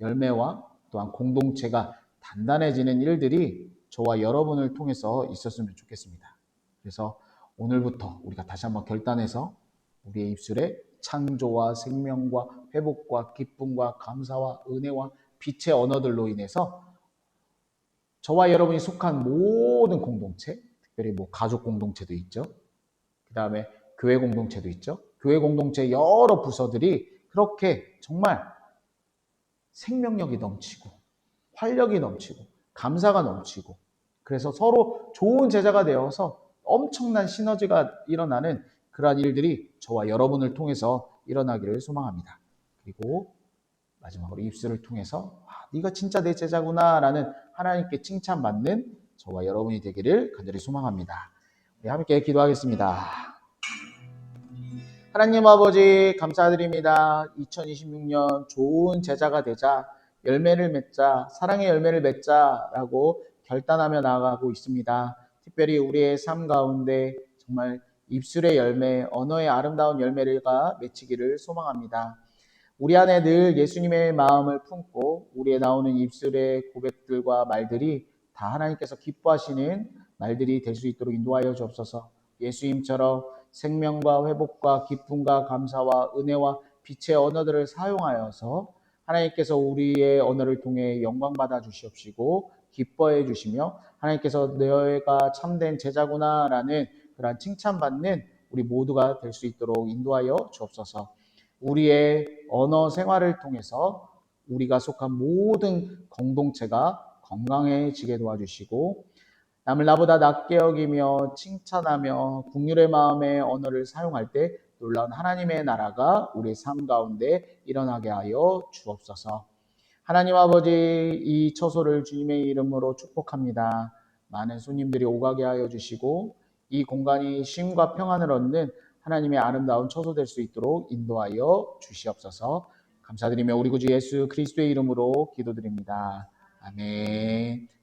열매와 또한 공동체가 단단해지는 일들이 저와 여러분을 통해서 있었으면 좋겠습니다. 그래서 오늘부터 우리가 다시 한번 결단해서 우리의 입술에 창조와 생명과 회복과 기쁨과 감사와 은혜와 빛의 언어들로 인해서 저와 여러분이 속한 모든 공동체, 특별히 가족 공동체도 있죠. 그 다음에 교회 공동체도 있죠. 교회 공동체 여러 부서들이 그렇게 정말 생명력이 넘치고 활력이 넘치고 감사가 넘치고 그래서 서로 좋은 제자가 되어서 엄청난 시너지가 일어나는 그러한 일들이 저와 여러분을 통해서 일어나기를 소망합니다. 그리고 마지막으로 입술을 통해서 네가 진짜 내 제자구나 라는 하나님께 칭찬받는 저와 여러분이 되기를 간절히 소망합니다. 우리 함께 기도하겠습니다. 하나님 아버지 감사드립니다. 2026년 좋은 제자가 되자, 열매를 맺자, 사랑의 열매를 맺자라고 결단하며 나아가고 있습니다. 특별히 우리의 삶 가운데 정말 입술의 열매, 언어의 아름다운 열매가 맺히기를 소망합니다. 우리 안에 늘 예수님의 마음을 품고 우리의 나오는 입술의 고백들과 말들이 다 하나님께서 기뻐하시는 말들이 될 수 있도록 인도하여 주옵소서. 예수님처럼 생명과 회복과 기쁨과 감사와 은혜와 빛의 언어들을 사용하여서 하나님께서 우리의 언어를 통해 영광 받아 주시옵시고 기뻐해 주시며 하나님께서 너희가 참된 제자구나라는 그러한 칭찬받는 우리 모두가 될 수 있도록 인도하여 주옵소서. 우리의 언어 생활을 통해서 우리가 속한 모든 공동체가 건강해지게 도와주시고 남을 나보다 낮게 여기며 칭찬하며 긍휼의 마음의 언어를 사용할 때 놀라운 하나님의 나라가 우리의 삶 가운데 일어나게 하여 주옵소서. 하나님 아버지, 이 처소를 주님의 이름으로 축복합니다. 많은 손님들이 오가게 하여 주시고 이 공간이 쉼과 평안을 얻는 하나님의 아름다운 처소 될 수 있도록 인도하여 주시옵소서. 감사드리며 우리 구주 예수 그리스도의 이름으로 기도드립니다. 아멘.